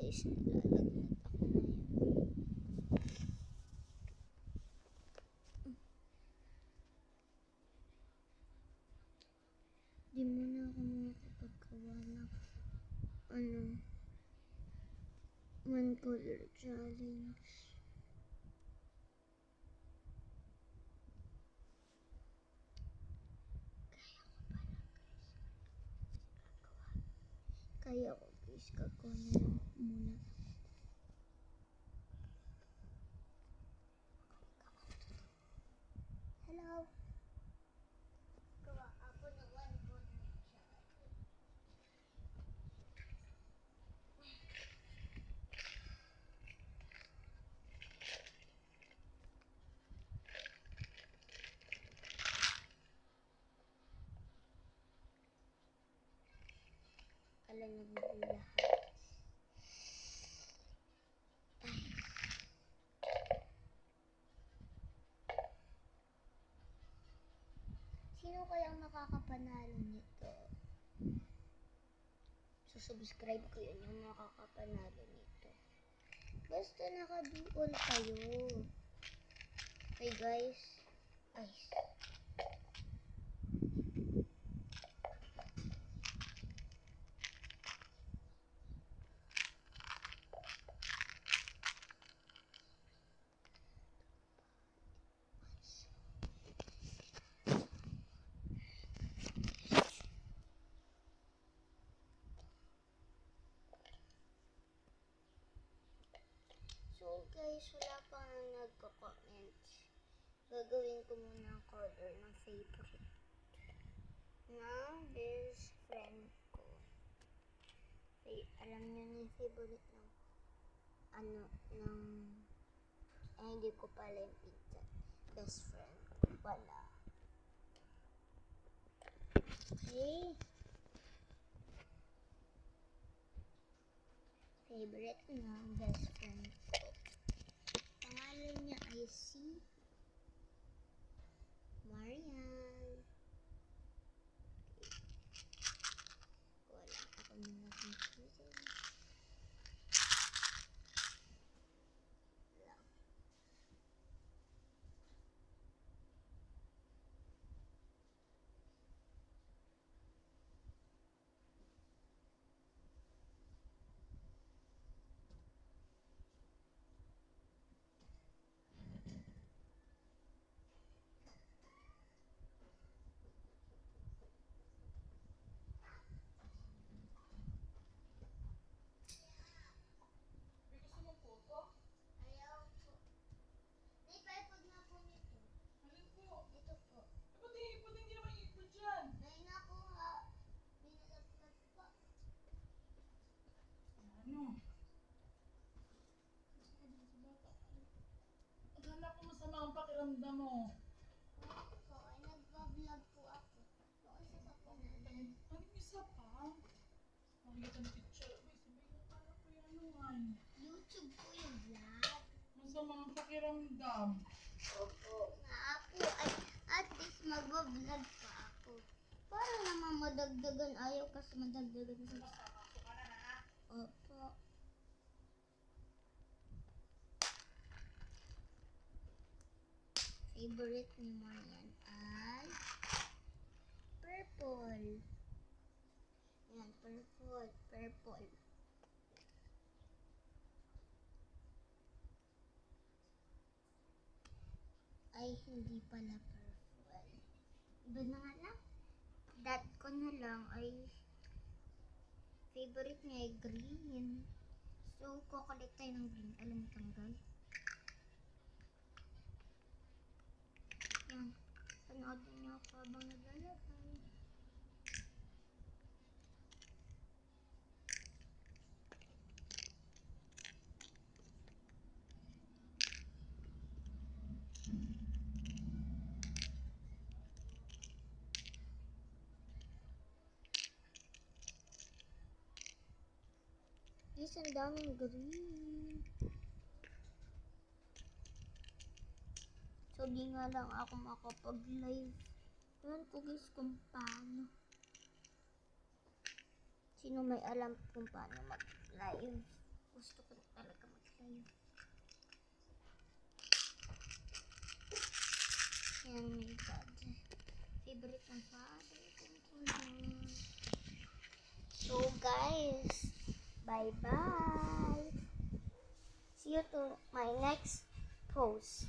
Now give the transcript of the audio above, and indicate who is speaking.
Speaker 1: guys, naglalagnat ako ngayon. Di muna ako makapaggawa ng one color challenge. Kaya ko guys, gagawa na lang muna. Hello. Gawa ako ng one color challenge. Alam niyo ba lahat? Sino kayang makakapanalo nito? Subscribe ko yun yung makakapanalo nito. Basta nakaduol kayo. Okay guys. So guys, wala pa nagko-comment. Gagawin ko muna ang color ng favorite ng best friend ko. Okay, alam niyo na yung favorite ng hindi ko pala yung pinsan. Best friend ko pala. Okay. Favorite ng best friend ko. Pangalan niya ay si Marian. Wala ako nung nag-season.
Speaker 2: Ang pakiramdam mo.
Speaker 1: Ako ay nagpa-vlog po ako. Yung isa sa pangalan.
Speaker 2: Anong isa pa? Makikita ng teacher. Uy, sabihin na pala ko yan.
Speaker 1: YouTube po yung vlog.
Speaker 2: Masama ang pakiramdam.
Speaker 1: Opo. Nga po. At least magbablog pa ako. Para naman madagdagan. Ayaw kasi madagdagan sa... Opo. Favorite ni Marian ay purple. Yan, purple. Ay, hindi pala purple. Iba na nga lang. Dot ko na lang ay favorite niya ay green. So, kukulit tayo ng green. Alam mo tanggal. Yan. Panoodin niyo ako habang naglalagay. Guys, ang daming green. So, di nga lang ako makapag-live. Alam ko guys kung paano. Sino may alam kung paano mag-live? Gusto ko talaga mag-live. Yan, my God. Favorite ng father. So, guys, bye-bye. See you to my next post.